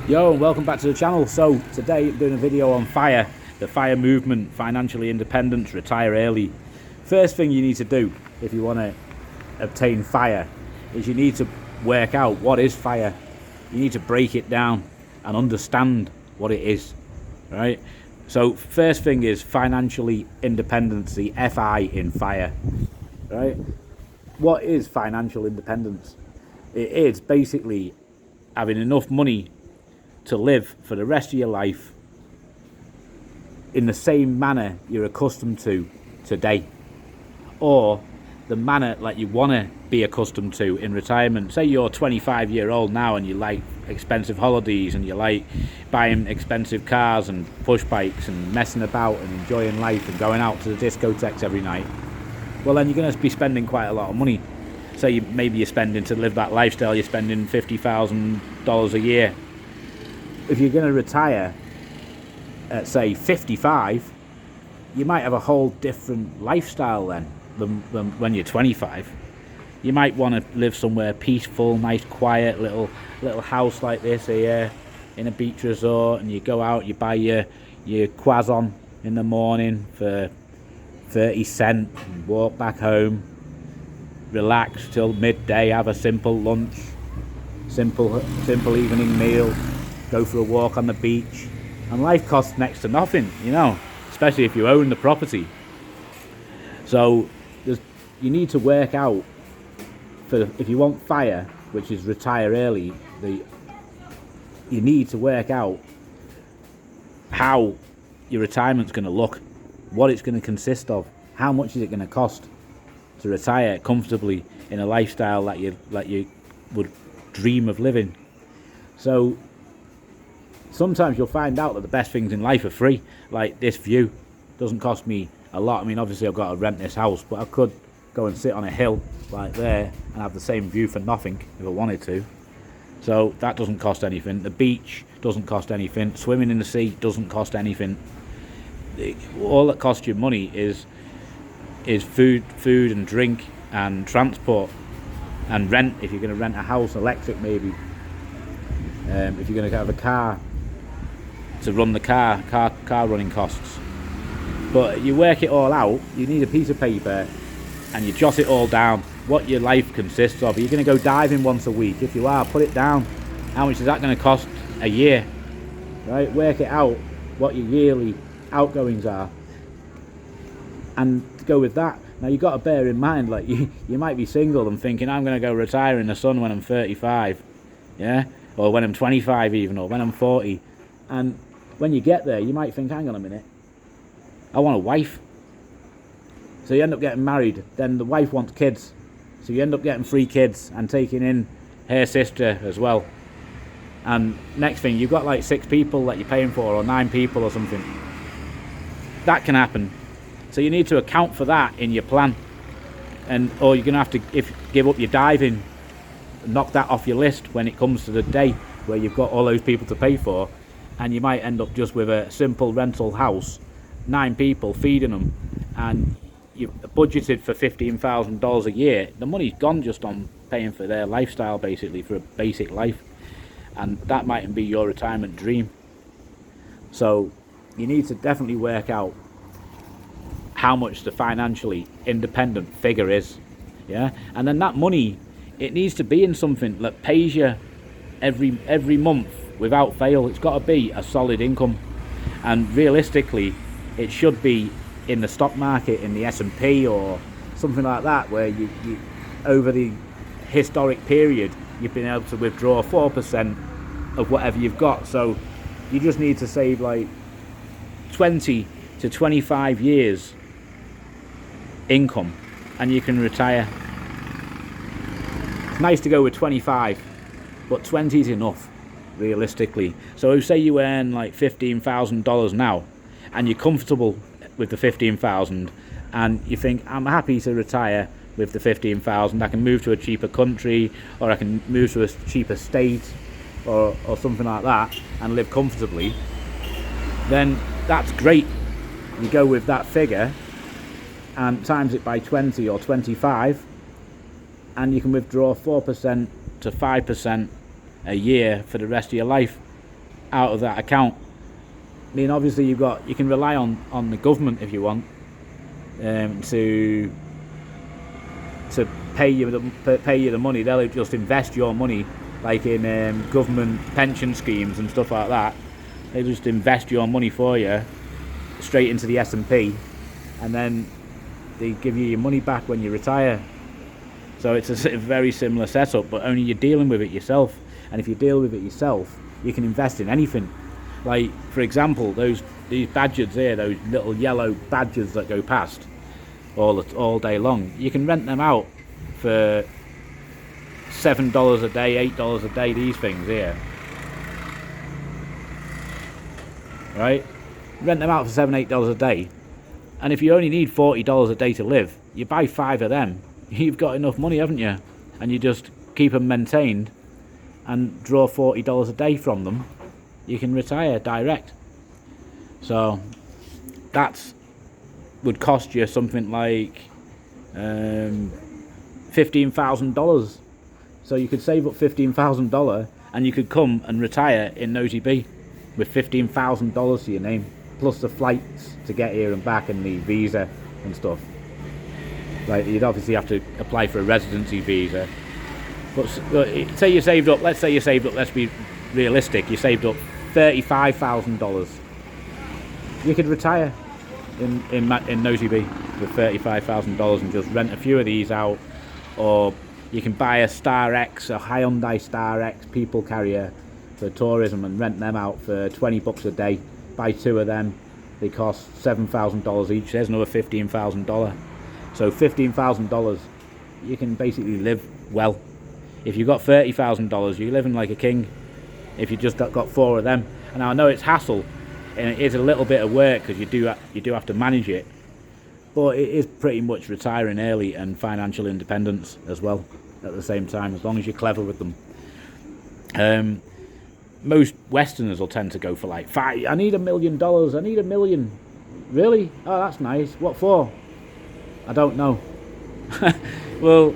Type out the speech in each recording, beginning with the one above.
Yo, and welcome back to the channel. So today I'm doing a video on FIRE, the FIRE movement, financially independence, retire early. First thing you need to do if you want to obtain FIRE is you need to work out what is FIRE. You need to break it down and understand what it is, right? So first thing is financially independence, the FI in FIRE, right? What is financial independence? It is basically having enough money to live for the rest of your life in the same manner you're accustomed to today, or the manner like you want to be accustomed to in retirement. Say you're 25-year-old now and you like expensive holidays and you like buying expensive cars and push bikes and messing about and enjoying life and going out to the discotheques every night. Well, then you're going to be spending quite a lot of money. So maybe you're spending, to live that lifestyle, you're spending $50,000 a year. If you're going to retire at, say, 55, you might have a whole different lifestyle then than when you're 25. You might want to live somewhere peaceful, nice, quiet, little house like this here in a beach resort, and you go out, you buy your Quazon in the morning for 30 cents, and walk back home, relax till midday, have a simple lunch, simple evening meal, go for a walk on the beach, and life costs next to nothing, you know, especially if you own the property. So you need to work out, if you want FIRE, which is retire early, you need to work out how your retirement's going to look, what it's going to consist of, how much is it going to cost to retire comfortably in a lifestyle that you would dream of living. So sometimes you'll find out that the best things in life are free, like this view. Doesn't cost me a lot. I mean, obviously I've got to rent this house, but I could go and sit on a hill like there and have the same view for nothing if I wanted to. So that doesn't cost anything. The beach doesn't cost anything. Swimming in the sea doesn't cost anything. All that costs you money is food and drink and transport and rent, if you're going to rent a house, electric maybe. If you're going to have a car, to run the car running costs. But you work it all out. You need a piece of paper and you jot it all down, what your life consists of. You're going to go diving once a week. If you are, put it down. How much is that going to cost a year? Right? Work it out, what your yearly outgoings are, and go with that. Now you've got to bear in mind, like you might be single and thinking, I'm going to go retire in the sun when I'm 35, yeah, or when I'm 25 even, or when I'm 40. And when you get there, you might think, hang on a minute, I want a wife. So you end up getting married, then the wife wants kids, so you end up getting 3 kids and taking in her sister as well. And next thing, you've got like 6 people that you're paying for, or 9 people or something. That can happen. So you need to account for that in your plan. Or you're going to have to give up your diving, knock that off your list when it comes to the day where you've got all those people to pay for, and you might end up just with a simple rental house, 9 people feeding them, and you've budgeted for $15,000 a year. The money's gone just on paying for their lifestyle, basically, for a basic life. And that mightn't be your retirement dream. So you need to definitely work out how much the financially independent figure is, yeah. And then that money, it needs to be in something that pays you every month without fail. It's got to be a solid income, and realistically it should be in the stock market, in the S&P or something like that, where you over the historic period you've been able to withdraw 4% of whatever you've got. So you just need to save like 20 to 25 years income and you can retire. It's nice to go with 25, but 20 is enough realistically. So say you earn like $15,000 now and you're comfortable with the 15,000 and you think, I'm happy to retire with the 15,000. I can move to a cheaper country, or I can move to a cheaper state, or something like that, and live comfortably. Then that's great. You go with that figure and times it by 20 or 25, and you can withdraw 4% to 5% a year for the rest of your life. out of that account. I mean, obviously you can rely on the government if you want, to pay you the money. They'll just invest your money, like in government pension schemes and stuff like that. They just invest your money for you straight into the S&P, and then they give you your money back when you retire. So it's a very similar setup, but only you're dealing with it yourself. And if you deal with it yourself, you can invest in anything. Like, for example, these badgers here, those little yellow badgers that go past all day long, you can rent them out for $7 a day, $8 a day, these things here. Right? Rent them out for $7, $8 a day. And if you only need $40 a day to live, you buy 5 of them. You've got enough money, haven't you? And you just keep them maintained and draw $40 a day from them. You can retire direct. So that would cost you something like $15,000. So you could save up $15,000 and you could come and retire in Nosy B with $15,000 to your name, plus the flights to get here and back and the visa and stuff. Like, you'd obviously have to apply for a residency visa. But say you saved up, let's be realistic, you saved up $35,000. You could retire in Nosy B with $35,000 and just rent a few of these out. Or you can buy a Star X, a Hyundai Star X people carrier for tourism, and rent them out for $20 a day. Buy 2 of them, they cost $7,000 each. There's another $15,000. So $15,000, you can basically live well. If you've got $30,000, you're living like a king. If you just got 4 of them. And I know it's hassle, and it is a little bit of work because you do have to manage it. But it is pretty much retiring early and financial independence as well at the same time, as long as you're clever with them. Most Westerners will tend to go for like, I need $1 million, I need $1 million. Really? Oh, that's nice. What for? I don't know. Well,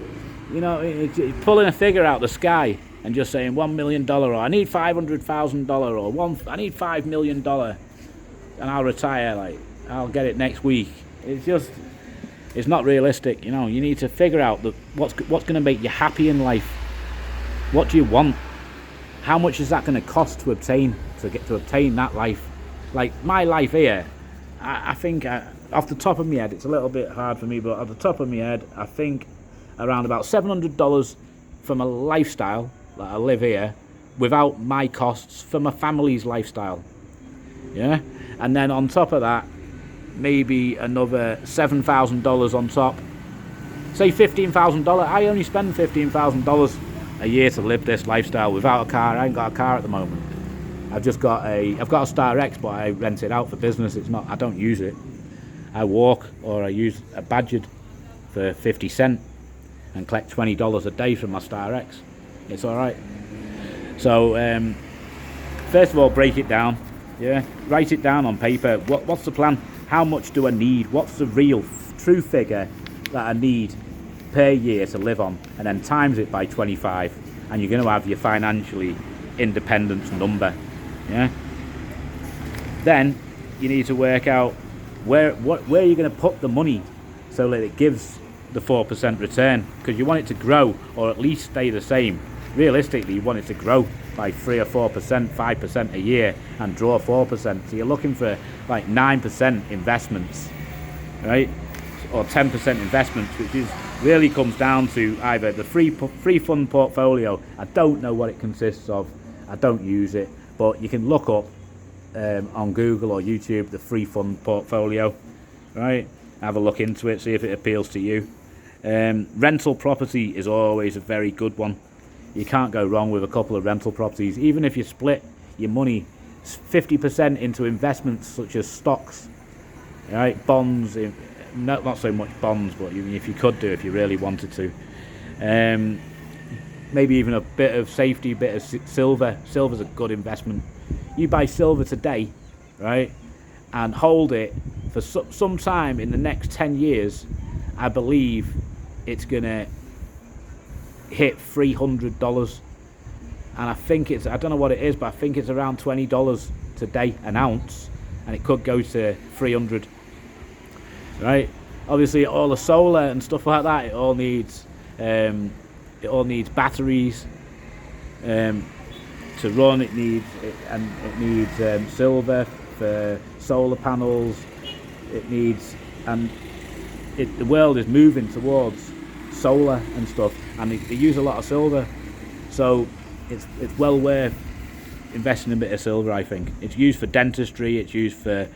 you know, it's pulling a figure out the sky and just saying $1 million, or I need $500,000, or I need $5 million, and I'll retire. Like, I'll get it next week. It's not realistic. You know, you need to figure out what's going to make you happy in life. What do you want? How much is that going to cost to obtain that life? Like my life here, I think off the top of my head, it's a little bit hard for me, but off the top of my head, I think around about $700 for my lifestyle that I live here, without my costs, for my family's lifestyle. Yeah, and then on top of that, maybe another $7,000 on top. Say $15,000. I only spend $15,000 a year to live this lifestyle without a car. I ain't got a car at the moment. I've got a Star X, but I rent it out for business. I don't use it. I walk, or I use a Badger for 50 cents and collect $20 a day from my Star X. It's all right. So first of all, break it down. Yeah, write it down on paper. What's the plan? How much do I need? What's the real, true figure that I need per year to live on? And then times it by 25, and you're going to have your financially independence number. Yeah. Then you need to work out where you're going to put the money so that it gives the 4% return, because you want it to grow or at least stay the same. Realistically, you want it to grow by 3 or 4%, 5% a year, and draw 4%. So you're looking for like 9% investments, right? Or 10% investments, which really comes down to either the free fund portfolio. I don't know what it consists of. I don't use it, but you can look up on Google or YouTube the free fund portfolio, right? Have a look into it, see if it appeals to you. Rental property is always a very good one. You can't go wrong with a couple of rental properties, even if you split your money 50% into investments such as stocks, right? Bonds, not so much bonds, but if you could do, if you really wanted to. Maybe even a bit of safety, a bit of silver. Silver's a good investment. You buy silver today, right, and hold it for some time in the next 10 years, I believe it's going to hit $300. and I think it's, I don't know what it is, but I think it's around $20 today an ounce, and it could go to 300. Right? Obviously, all the solar and stuff like that, it all needs batteries to run. It needs silver for solar panels. It needs, and the world is moving towards solar and stuff, and they use a lot of silver, so it's well worth investing in a bit of silver. I think it's used for dentistry. It's used for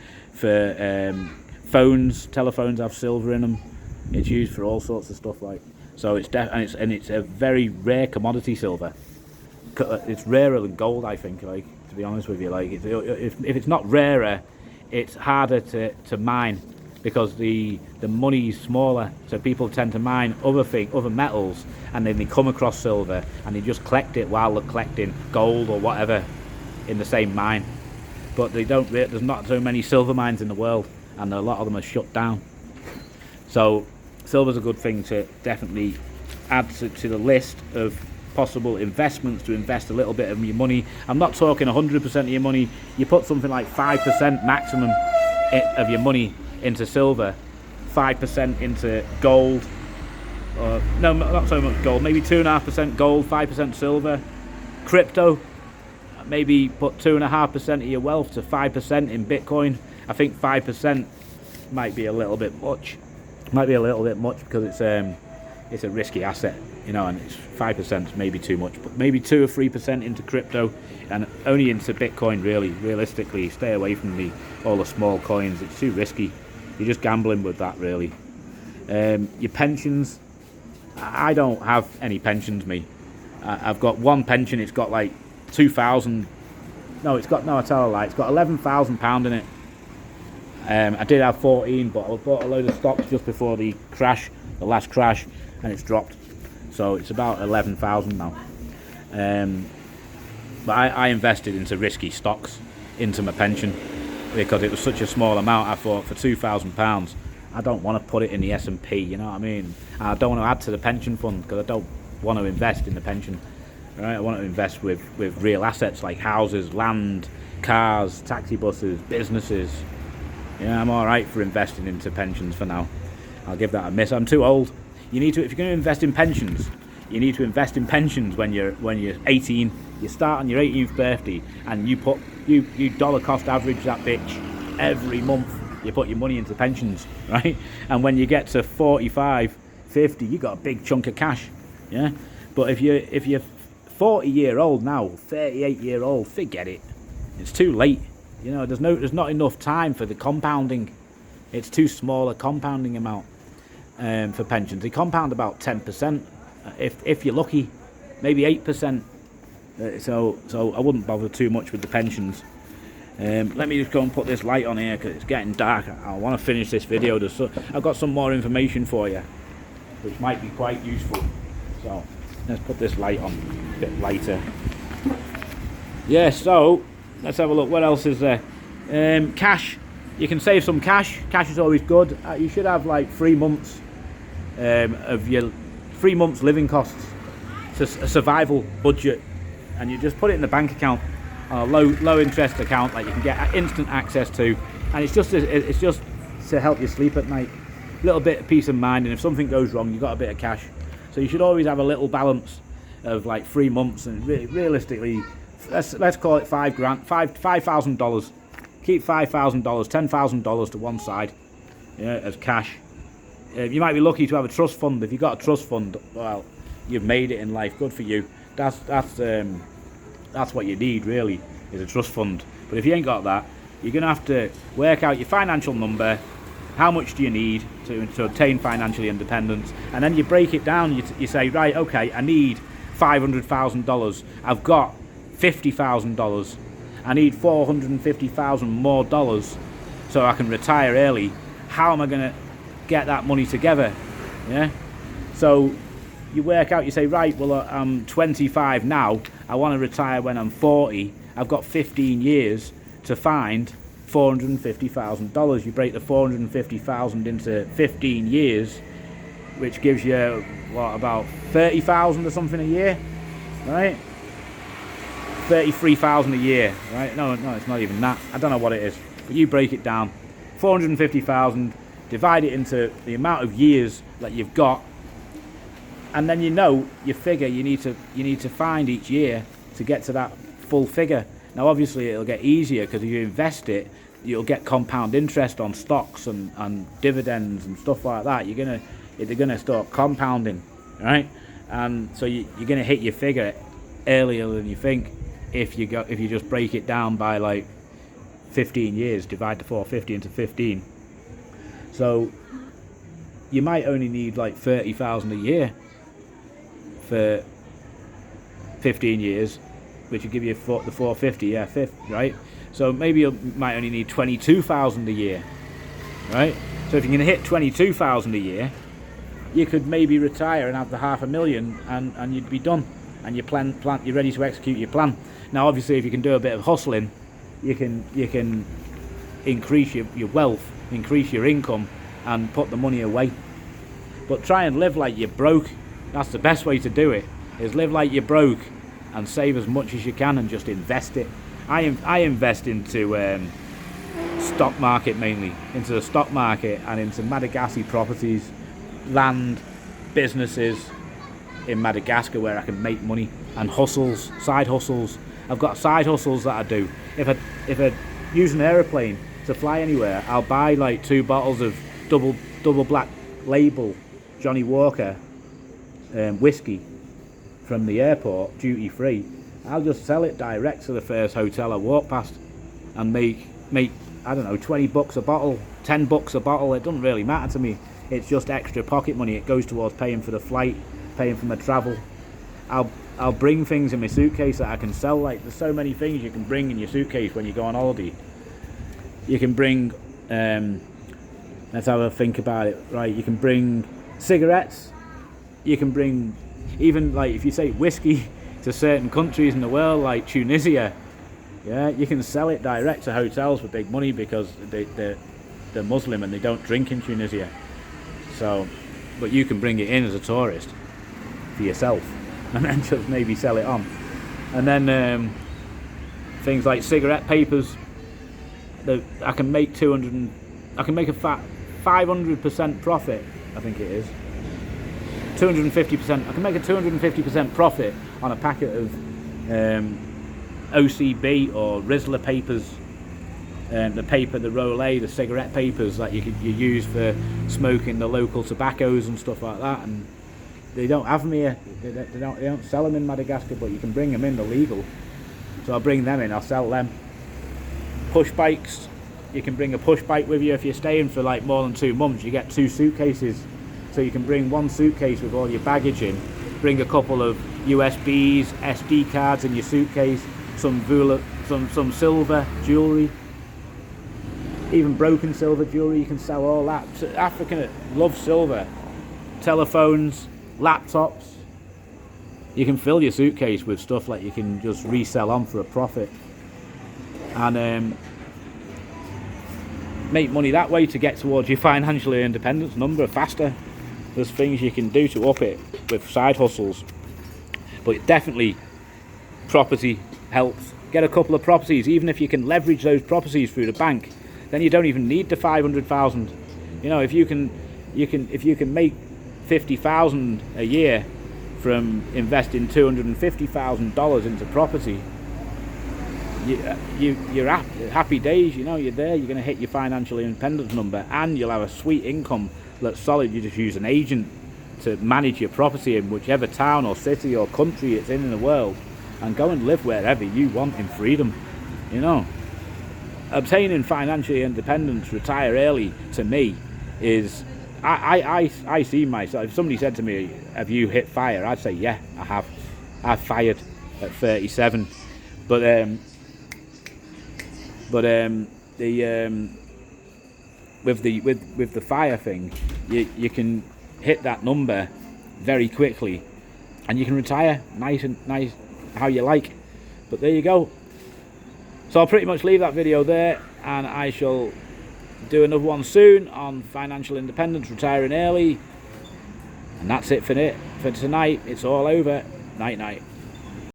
phones. Telephones have silver in them. It's used for all sorts of stuff, like, so it's and it's a very rare commodity, silver. It's rarer than gold, I think, like, to be honest with you. Like, if it's not rarer, it's harder to mine, because the money's smaller, so people tend to mine other metals, and then they come across silver and they just collect it while they're collecting gold or whatever in the same mine. But they don't. There's not so many silver mines in the world, and a lot of them are shut down. So silver's a good thing to definitely add to the list of possible investments, to invest a little bit of your money. I'm not talking 100% of your money. You put something like 5% maximum of your money into silver, 5% into gold, no, not so much gold, maybe 2.5% gold, 5% silver. Crypto, maybe put 2.5% of your wealth to 5% in Bitcoin. I think 5% might be a little bit much. Because it's a risky asset, you know, and it's 5% is maybe too much. But maybe 2 or 3% into crypto, and only into Bitcoin. Really, realistically, stay away from all the small coins. It's too risky. You're just gambling with that, really. Your pensions, I don't have any pensions. I've got one pension. It's got like 2,000. No, I tell a lie. It's got £11,000 in it. I did have 14, but I bought a load of stocks just before the last crash, and it's dropped. So it's about 11,000 now. But I invested into risky stocks into my pension, because it was such a small amount. I thought, for £2,000, I don't want to put it in the S&P, you know what I mean? And I don't want to add to the pension fund, because I don't want to invest in the pension. Right? I want to invest with real assets like houses, land, cars, taxi buses, businesses. Yeah, I'm all right for investing into pensions for now. I'll give that a miss. I'm too old. If you're going to invest in pensions, you need to invest in pensions when you're 18. You start on your 18th birthday, and you dollar cost average that bitch every month. You put your money into pensions, right? And when you get to 45, 50, you got a big chunk of cash. Yeah, but if you're 40-year-old now, 38-year-old, forget it. It's too late. You know, there's not enough time for the compounding. It's too small a compounding amount for pensions. They compound about 10%, if you're lucky, maybe 8%. So I wouldn't bother too much with the pensions. Let me just go and put this light on here, because it's getting dark. I want to finish this video. I've got some more information for you, which might be quite useful. So let's put this light on a bit lighter. Yeah, so let's have a look. What else is there? Cash. You can save some cash. Cash is always good. You should have like 3 months of your 3 months living costs, to a survival budget, and you just put it in the bank account, a low interest account, like you can get instant access to, and it's just to help you sleep at night. A little bit of peace of mind, and if something goes wrong, you've got a bit of cash. So you should always have a little balance of like 3 months, and realistically, let's call it $5,000. Keep $5,000, $10,000 to one side, yeah, as cash. You might be lucky to have a trust fund. If you've got a trust fund, well, you've made it in life. Good for you. That's what you need, really, is a trust fund. But if you ain't got that, you're gonna have to work out your financial number. How much do you need to obtain financial independence? And then you break it down. You say, right, okay, I need $500,000. I've got $50,000. I need $450,000 more dollars so I can retire early. How am I going to get that money together? Yeah. So you work out. You say, right, well, I'm 25 now. I want to retire when I'm 40. I've got 15 years to find $450,000. You break the $450,000 into 15 years, which gives you what, about $30,000 or something a year, right? 33,000 a year, right? No, it's not even that. I don't know what it is, but you break it down. 450,000, divide it into the amount of years that you've got, and then you figure you need to find each year to get to that full figure. Now obviously it'll get easier because if you invest it, you'll get compound interest on stocks and dividends and stuff like that. They're gonna start compounding, right? And so you're gonna hit your figure earlier than you think if you just break it down by like 15 years, divide the 450 into 15. So you might only need like 30,000 a year for 15 years, which will give you the 450, right? So maybe you might only need 22,000 a year, right? So if you can hit 22,000 a year, you could maybe retire and have the 500,000, and you'd be done, and you're ready to execute your plan. Now obviously if you can do a bit of hustling, you can increase your wealth, increase your income, and put the money away. But try and live like you're broke. That's the best way to do it, is live like you're broke and save as much as you can and just invest it. I invest into stock market, mainly into the stock market and into Madagascar properties, land, businesses in Madagascar where I can make money, and hustles, side hustles. I've got side hustles that I do. If I use an aeroplane to fly anywhere, I'll buy like 2 bottles of double black label Johnny Walker whiskey from the airport, duty free. I'll just sell it direct to the first hotel I walk past and make I don't know, 20 bucks a bottle, 10 bucks a bottle. It doesn't really matter to me. It's just extra pocket money. It goes towards paying for the flight, paying for my travel. I'll bring things in my suitcase that I can sell. Like, there's so many things you can bring in your suitcase when you go on holiday. You can bring let's have a think about it, right? You can bring cigarettes. You can bring, even like if you say whiskey to certain countries in the world, like Tunisia, yeah, you can sell it direct to hotels for big money because they're Muslim and they don't drink in Tunisia. So, but you can bring it in as a tourist for yourself and then just maybe sell it on. And then things like cigarette papers, I can make a fat 500% profit, I think it is. 250%. I can make a 250% profit on a packet of OCB or Rizzler papers, the Rollet, the cigarette papers that you use for smoking the local tobaccos and stuff like that. And they don't have them here. They don't sell them in Madagascar, but you can bring them in. They're legal. So I'll bring them in. I'll sell them. Push bikes. You can bring a push bike with you if you're staying for like more than 2 months. You get 2 suitcases. So you can bring 1 suitcase with all your baggage in, bring a couple of USBs, SD cards in your suitcase, some silver jewellery, even broken silver jewellery. You can sell all that. African love silver. Telephones, laptops. You can fill your suitcase with stuff like you can just resell on for a profit. And make money that way to get towards your financial independence number faster. There's things you can do to up it with side hustles, but definitely property helps. Get a couple of properties, even if you can leverage those properties through the bank, then you don't even need the 500,000. You know, if you can make 50,000 a year from investing $250,000 into property, you're happy days. You know, you're there. You're going to hit your financial independence number, and you'll have a sweet income that's solid. You just use an agent to manage your property in whichever town or city or country it's in the world, and go and live wherever you want in freedom. You know, obtaining financial independence, retire early, to me is, I see myself. If somebody said to me, "Have you hit FIRE?" I'd say, "Yeah, I have. I've fired at 37." With the FIRE thing, you can hit that number very quickly, and you can retire nice how you like. But there you go. So I'll pretty much leave that video there, and I shall do another one soon on financial independence, retiring early. And that's it for tonight. It's all over. Night night.